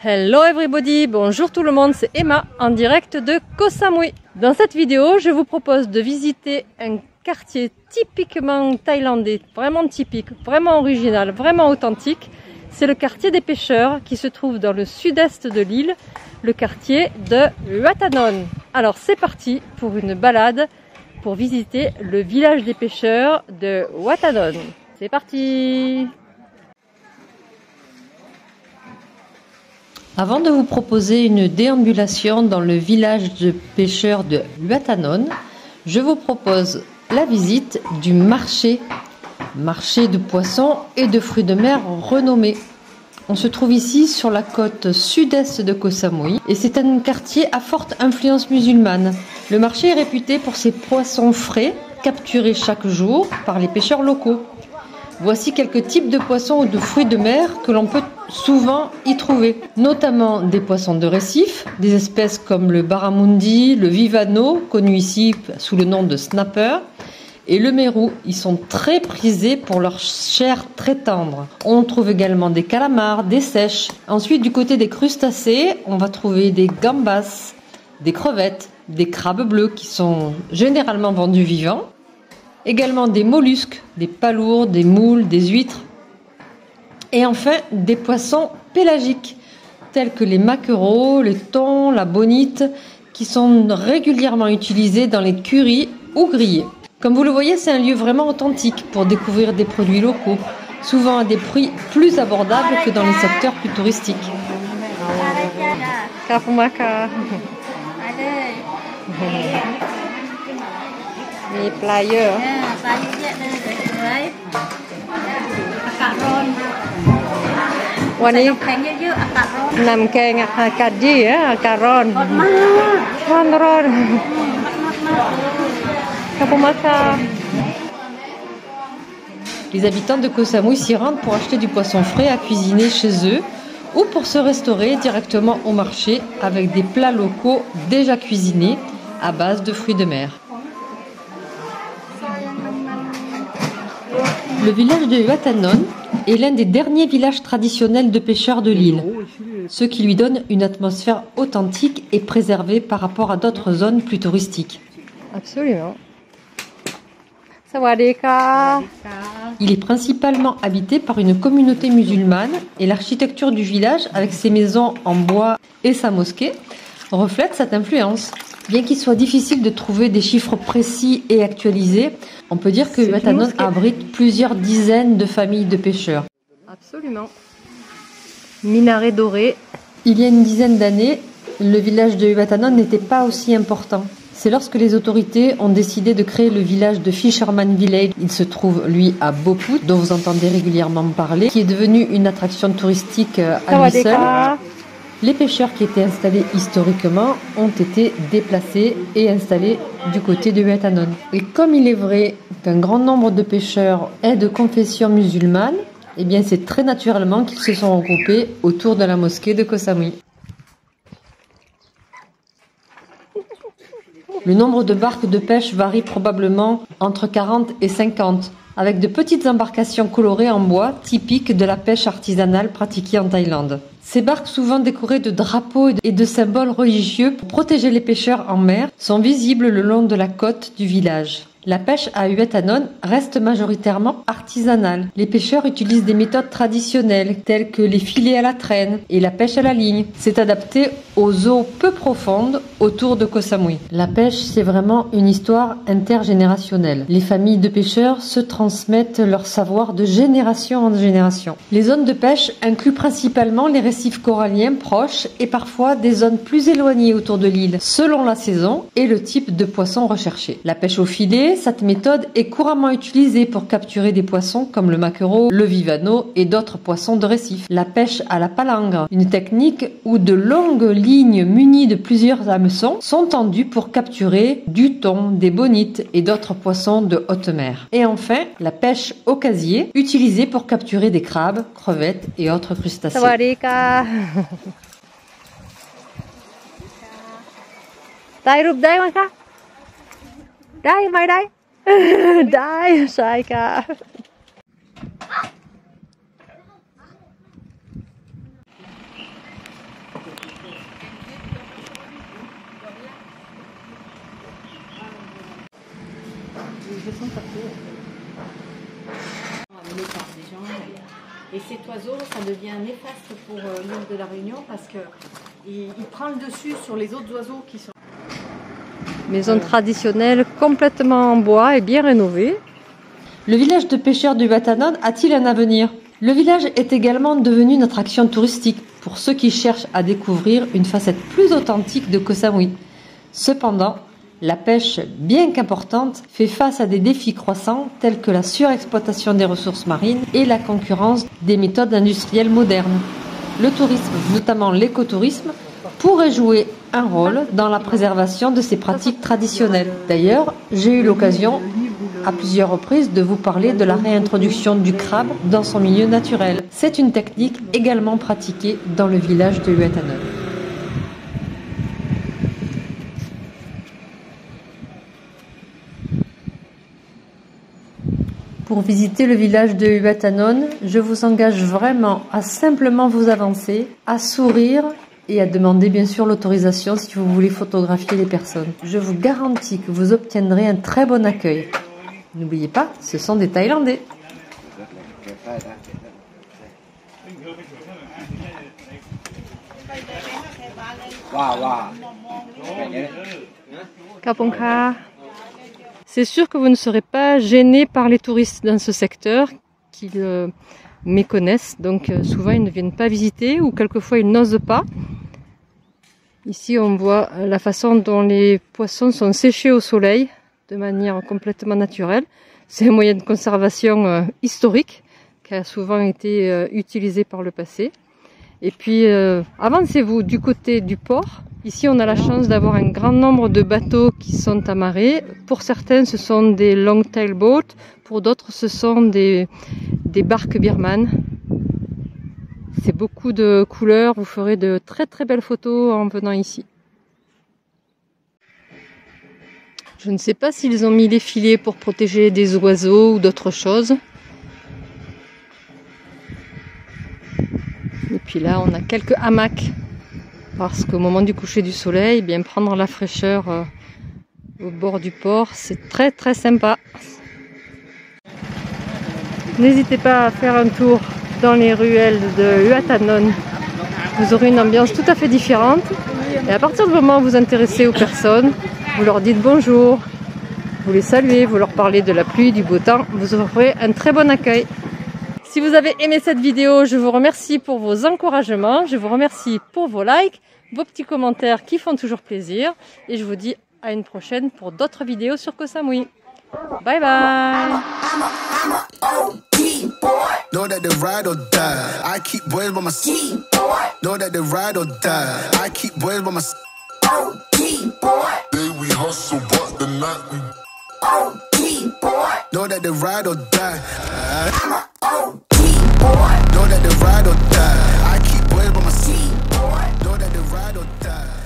Hello everybody, bonjour tout le monde, c'est Emma en direct de Koh Samui. Dans cette vidéo, je vous propose de visiter un quartier typiquement thaïlandais, vraiment typique, vraiment original, vraiment authentique. C'est le quartier des pêcheurs qui se trouve dans le sud-est de l'île, le quartier de Wat Tanon. Alors c'est parti pour une balade pour visiter le village des pêcheurs de Wat Tanon. C'est parti! Avant de vous proposer une déambulation dans le village de pêcheurs de Wat Tanon, je vous propose la visite du marché de poissons et de fruits de mer renommé. On se trouve ici sur la côte sud-est de Koh Samui et c'est un quartier à forte influence musulmane. Le marché est réputé pour ses poissons frais capturés chaque jour par les pêcheurs locaux. Voici quelques types de poissons ou de fruits de mer que l'on peut souvent y trouver, notamment des poissons de récif, des espèces comme le barramundi, le vivano, connu ici sous le nom de snapper, et le mérou. Ils sont très prisés pour leur chair très tendre. On trouve également des calamars, des seiches. Ensuite, du côté des crustacés, on va trouver des gambas, des crevettes, des crabes bleus qui sont généralement vendus vivants. Également des mollusques, des palourdes, des moules, des huîtres. Et enfin, des poissons pélagiques, tels que les maquereaux, les thons, la bonite, qui sont régulièrement utilisés dans les currys ou grillés. Comme vous le voyez, c'est un lieu vraiment authentique pour découvrir des produits locaux, souvent à des prix plus abordables que dans les secteurs plus touristiques. Les players.วันนี้นำแกงอากาศดีอากาศร้อนร้อน Les habitants de Koh Samui s'y rendent pour acheter du poisson frais à cuisiner chez eux ou pour se restaurer directement au marché avec des plats locaux déjà cuisinés à base de fruits de mer. Le village de Wat Tanon est l'un des derniers villages traditionnels de pêcheurs de l'île, ce qui lui donne une atmosphère authentique et préservée par rapport à d'autres zones plus touristiques. Absolument. Il est principalement habité par une communauté musulmane et l'architecture du village, avec ses maisons en bois et sa mosquée, reflète cette influence. Bien qu'il soit difficile de trouver des chiffres précis et actualisés, on peut dire que Wat Tanon abrite plusieurs dizaines de familles de pêcheurs. Absolument. Minaret doré. Il y a une dizaine d'années, le village de Wat Tanon n'était pas aussi important. C'est lorsque les autorités ont décidé de créer le village de Fisherman Village. Il se trouve, lui, à Boput, dont vous entendez régulièrement parler, qui est devenu une attraction touristique à lui seul. Les pêcheurs qui étaient installés historiquement ont été déplacés et installés du côté de Wat Tanon. Et comme il est vrai qu'un grand nombre de pêcheurs est de confession musulmane, eh bien c'est très naturellement qu'ils se sont regroupés autour de la mosquée de Koh Samui. Le nombre de barques de pêche varie probablement entre 40 et 50, avec de petites embarcations colorées en bois typiques de la pêche artisanale pratiquée en Thaïlande. Ces barques, souvent décorées de drapeaux et de symboles religieux pour protéger les pêcheurs en mer, sont visibles le long de la côte du village. La pêche à Wat Tanon reste majoritairement artisanale. Les pêcheurs utilisent des méthodes traditionnelles telles que les filets à la traîne et la pêche à la ligne. C'est adapté aux eaux peu profondes autour de Koh Samui. La pêche, c'est vraiment une histoire intergénérationnelle. Les familles de pêcheurs se transmettent leur savoir de génération en génération. Les zones de pêche incluent principalement les récifs coralliens proches et parfois des zones plus éloignées autour de l'île, selon la saison et le type de poisson recherché. La pêche au filet, cette méthode est couramment utilisée pour capturer des poissons comme le maquereau, le vivano et d'autres poissons de récif. La pêche à la palangre, une technique où de longues lignes munies de plusieurs hameçons sont tendues pour capturer du thon, des bonites et d'autres poissons de haute mer. Et enfin, la pêche au casier, utilisée pour capturer des crabes, crevettes et autres crustacés. Đây, mày đây. Đây, sai cả. fait son partout. Amené par des gens. Et cet oiseau, ça devient néfaste pour l'île de la Réunion parce qu'il prend le dessus sur les autres oiseaux qui sont... Maison traditionnelle complètement en bois et bien rénovée. Le village de pêcheurs du Huatanon a-t-il un avenir? Le village est également devenu une attraction touristique pour ceux qui cherchent à découvrir une facette plus authentique de Koh Samui. Cependant, la pêche, bien qu'importante, fait face à des défis croissants tels que la surexploitation des ressources marines et la concurrence des méthodes industrielles modernes. Le tourisme, notamment l'écotourisme, pourrait jouer un rôle dans la préservation de ces pratiques traditionnelles. D'ailleurs, j'ai eu l'occasion à plusieurs reprises de vous parler de la réintroduction du crabe dans son milieu naturel. C'est une technique également pratiquée dans le village de Huatanon. Pour visiter le village de Huatanon, je vous engage vraiment à simplement vous avancer, à sourire et à demander bien sûr l'autorisation si vous voulez photographier les personnes. Je vous garantis que vous obtiendrez un très bon accueil. N'oubliez pas, ce sont des Thaïlandais. Kapongka. C'est sûr que vous ne serez pas gêné par les touristes dans ce secteur qui le méconnaissent. Donc souvent ils ne viennent pas visiter ou quelquefois ils n'osent pas. Ici on voit la façon dont les poissons sont séchés au soleil de manière complètement naturelle. C'est un moyen de conservation historique qui a souvent été utilisé par le passé. Et puis avancez-vous du côté du port. Ici on a la chance d'avoir un grand nombre de bateaux qui sont amarrés. Pour certains ce sont des long-tail boats, pour d'autres ce sont des barques birmanes. C'est beaucoup de couleurs, vous ferez de très très belles photos en venant ici. Je ne sais pas s'ils ont mis des filets pour protéger des oiseaux ou d'autres choses. Et puis là, on a quelques hamacs. Parce qu'au moment du coucher du soleil, bien prendre la fraîcheur au bord du port, c'est très très sympa. N'hésitez pas à faire un tour dans les ruelles de Huatanon. Vous aurez une ambiance tout à fait différente. Et à partir du moment où vous vous intéressez aux personnes, vous leur dites bonjour, vous les saluez, vous leur parlez de la pluie, du beau temps, vous aurez un très bon accueil. Si vous avez aimé cette vidéo, je vous remercie pour vos encouragements, je vous remercie pour vos likes, vos petits commentaires qui font toujours plaisir. Et je vous dis à une prochaine pour d'autres vidéos sur Koh Samui. Bye bye! Know that they ride or die. I keep boys by my side. Know that they ride or die. I keep boys by my side. Day we hustle, but the night we know that they ride or die. Know that they ride or die. I keep boys by my side. Know that they ride or die.